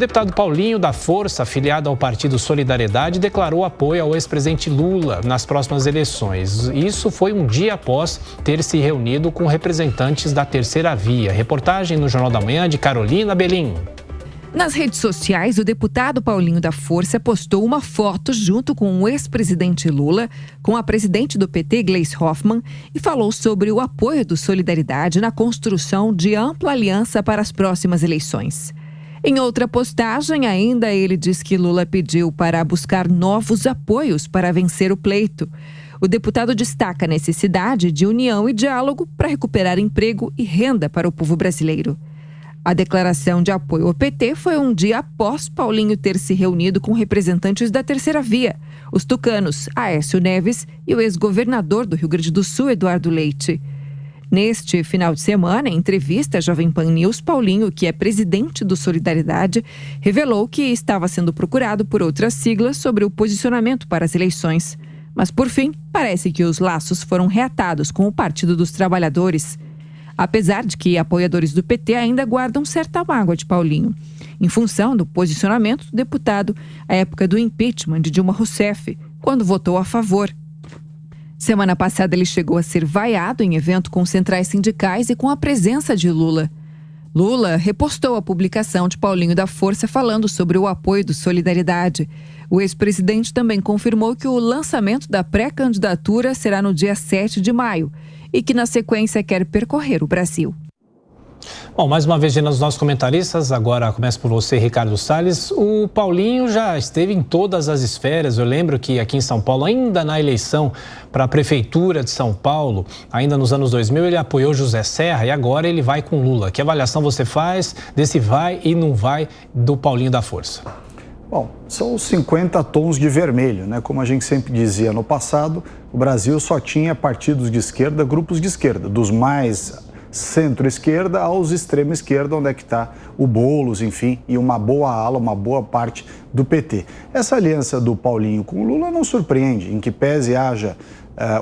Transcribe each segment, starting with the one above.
deputado Paulinho da Força, afiliado ao partido Solidariedade, declarou apoio ao ex-presidente Lula nas próximas eleições. Isso foi um dia após ter se reunido com representantes da Terceira Via. Reportagem no Jornal da Manhã de Carolina Belim. Nas redes sociais, o deputado Paulinho da Força postou uma foto junto com o ex-presidente Lula, com a presidente do PT, Gleisi Hoffmann, e falou sobre o apoio do Solidariedade na construção de ampla aliança para as próximas eleições. Em outra postagem, ainda ele diz que Lula pediu para buscar novos apoios para vencer o pleito. O deputado destaca a necessidade de união e diálogo para recuperar emprego e renda para o povo brasileiro. A declaração de apoio ao PT foi um dia após Paulinho ter se reunido com representantes da Terceira Via, os tucanos Aécio Neves e o ex-governador do Rio Grande do Sul, Eduardo Leite. Neste final de semana, em entrevista à Jovem Pan News, Paulinho, que é presidente do Solidariedade, revelou que estava sendo procurado por outras siglas sobre o posicionamento para as eleições. Mas, por fim, parece que os laços foram reatados com o Partido dos Trabalhadores. Apesar de que apoiadores do PT ainda guardam certa mágoa de Paulinho, em função do posicionamento do deputado à época do impeachment de Dilma Rousseff, quando votou a favor. Semana passada ele chegou a ser vaiado em evento com centrais sindicais e com a presença de Lula. Lula repostou a publicação de Paulinho da Força falando sobre o apoio do Solidariedade. O ex-presidente também confirmou que o lançamento da pré-candidatura será no dia 7 de maio e que, na sequência, quer percorrer o Brasil. Bom, mais uma vez, nos nossos comentaristas, agora começa por você, Ricardo Salles. O Paulinho já esteve em todas as esferas. Eu lembro que aqui em São Paulo, ainda na eleição para a Prefeitura de São Paulo, ainda nos anos 2000, ele apoiou José Serra e agora ele vai com Lula. Que avaliação você faz desse vai e não vai do Paulinho da Força? Bom, são os 50 tons de vermelho, né? Como a gente sempre dizia no passado, o Brasil só tinha partidos de esquerda, grupos de esquerda, dos mais centro-esquerda aos extrema-esquerda, onde é que está o Boulos, enfim, e uma boa ala, uma boa parte do PT. Essa aliança do Paulinho com o Lula não surpreende, em que pese haja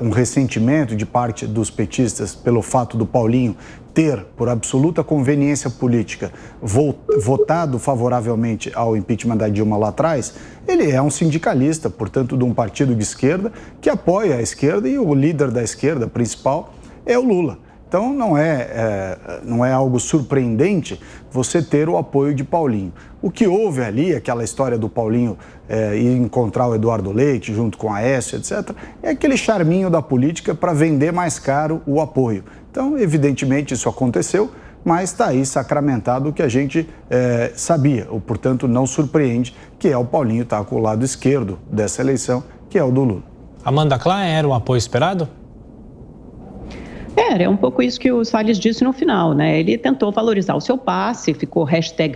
um ressentimento de parte dos petistas pelo fato do Paulinho ter, por absoluta conveniência política, votado favoravelmente ao impeachment da Dilma lá atrás. Ele é um sindicalista, portanto, de um partido de esquerda que apoia a esquerda e o líder da esquerda principal é o Lula. Então, não é algo surpreendente você ter o apoio de Paulinho. O que houve ali, aquela história do Paulinho ir encontrar o Eduardo Leite junto com a Aécio, etc., é aquele charminho da política para vender mais caro o apoio. Então, evidentemente, isso aconteceu, mas está aí sacramentado o que a gente sabia. Ou, portanto, não surpreende que o Paulinho está com o lado esquerdo dessa eleição, que é o do Lula. Amanda Klein, era um apoio esperado? É um pouco isso que o Salles disse no final, né? Ele tentou valorizar o seu passe, ficou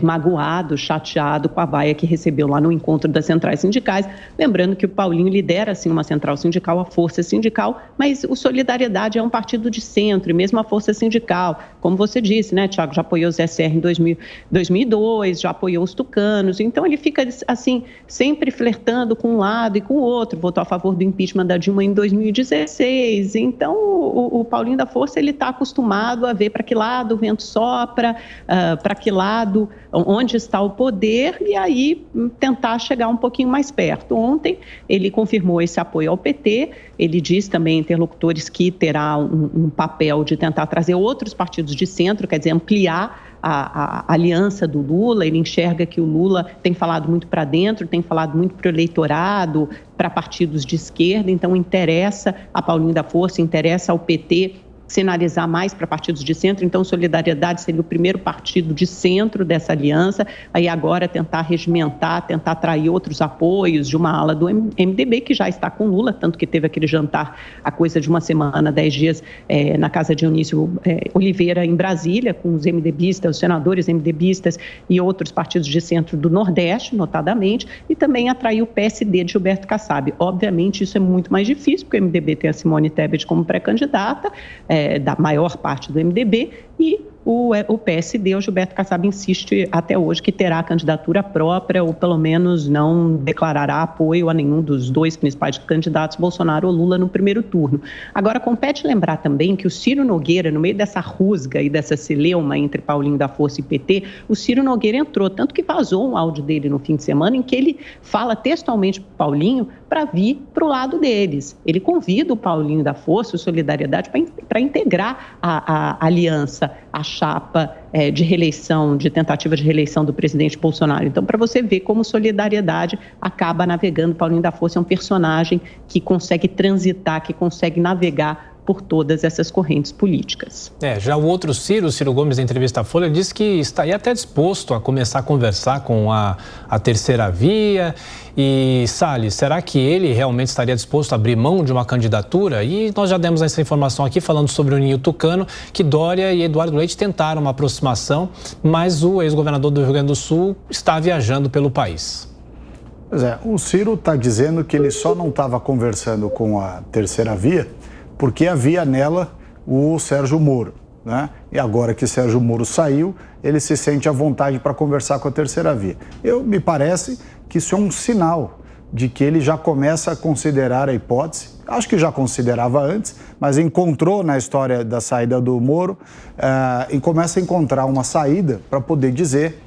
#magoado, chateado com a vaia que recebeu lá no encontro das centrais sindicais. Lembrando que o Paulinho lidera, assim, uma central sindical, a Força Sindical, mas o Solidariedade é um partido de centro, e mesmo a Força Sindical, como você disse, né, Tiago, já apoiou o Zé Serra em 2002, já apoiou os tucanos, então ele fica, assim, sempre flertando com um lado e com o outro, votou a favor do impeachment da Dilma em 2016, então o Paulinho da Força, ele está acostumado a ver para que lado o vento sopra, para que lado, onde está o poder, e aí tentar chegar um pouquinho mais perto. Ontem ele confirmou esse apoio ao PT, ele diz também, interlocutores, que terá um papel de tentar trazer outros partidos de centro, quer dizer, ampliar a aliança do Lula. Ele enxerga que o Lula tem falado muito para dentro, tem falado muito para o eleitorado, para partidos de esquerda, então interessa a Paulinho da Força, interessa ao PT sinalizar mais para partidos de centro, então Solidariedade seria o primeiro partido de centro dessa aliança, aí agora tentar regimentar, tentar atrair outros apoios de uma ala do MDB, que já está com Lula, tanto que teve aquele jantar, a coisa de uma semana, 10 dias, na casa de Eunício Oliveira, em Brasília, com os MDBistas, os senadores MDBistas e outros partidos de centro do Nordeste, notadamente, e também atrair o PSD de Gilberto Kassab. Obviamente, isso é muito mais difícil, porque o MDB tem a Simone Tebet como pré-candidata, da maior parte do MDB, e o PSD, o Gilberto Kassab, insiste até hoje que terá candidatura própria ou pelo menos não declarará apoio a nenhum dos dois principais candidatos, Bolsonaro ou Lula, no primeiro turno. Agora, compete lembrar também que o Ciro Nogueira, no meio dessa rusga e dessa celeuma entre Paulinho da Força e PT, o Ciro Nogueira entrou, tanto que vazou um áudio dele no fim de semana em que ele fala textualmente para o Paulinho para vir para o lado deles. Ele convida o Paulinho da Força, o Solidariedade, para integrar a aliança, a chapa de reeleição, de tentativa de reeleição do presidente Bolsonaro. Então, para você ver como Solidariedade acaba navegando, Paulinho da Força é um personagem que consegue transitar, que consegue navegar por todas essas correntes políticas. Já o outro Ciro Gomes, em entrevista à Folha, disse que estaria até disposto a começar a conversar com a terceira via. E, Salles, será que ele realmente estaria disposto a abrir mão de uma candidatura? E nós já demos essa informação aqui, falando sobre o Ninho Tucano, que Dória e Eduardo Leite tentaram uma aproximação, mas o ex-governador do Rio Grande do Sul está viajando pelo país. Pois é, o Ciro está dizendo que ele só não estava conversando com a terceira via porque havia nela o Sérgio Moro, né? E agora que Sérgio Moro saiu, ele se sente à vontade para conversar com a terceira via. Me parece que isso é um sinal de que ele já começa a considerar a hipótese, acho que já considerava antes, mas encontrou na história da saída do Moro e começa a encontrar uma saída para poder dizer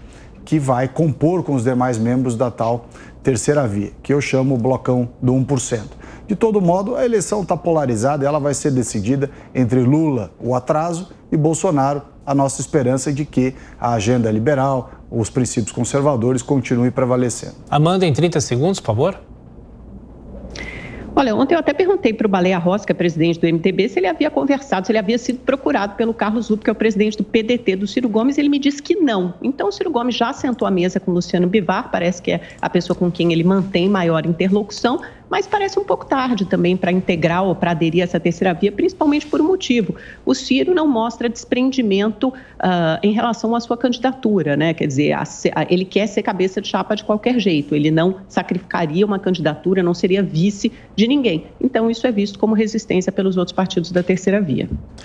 que vai compor com os demais membros da tal terceira via, que eu chamo o blocão do 1%. De todo modo, a eleição está polarizada, ela vai ser decidida entre Lula, o atraso, e Bolsonaro, a nossa esperança de que a agenda liberal, os princípios conservadores continuem prevalecendo. Amanda, em 30 segundos, por favor. Olha, ontem eu até perguntei para o Baleia Rossi, que é presidente do MDB, se ele havia conversado, se ele havia sido procurado pelo Carlos Zup, que é o presidente do PDT do Ciro Gomes, e ele me disse que não. Então, o Ciro Gomes já sentou à mesa com o Luciano Bivar, parece que é a pessoa com quem ele mantém maior interlocução, mas parece um pouco tarde também para integrar ou para aderir a essa terceira via, principalmente por um motivo. O Ciro não mostra desprendimento em relação à sua candidatura, né? Quer dizer, ele quer ser cabeça de chapa de qualquer jeito, ele não sacrificaria uma candidatura, não seria vice de ninguém. Então, isso é visto como resistência pelos outros partidos da terceira via.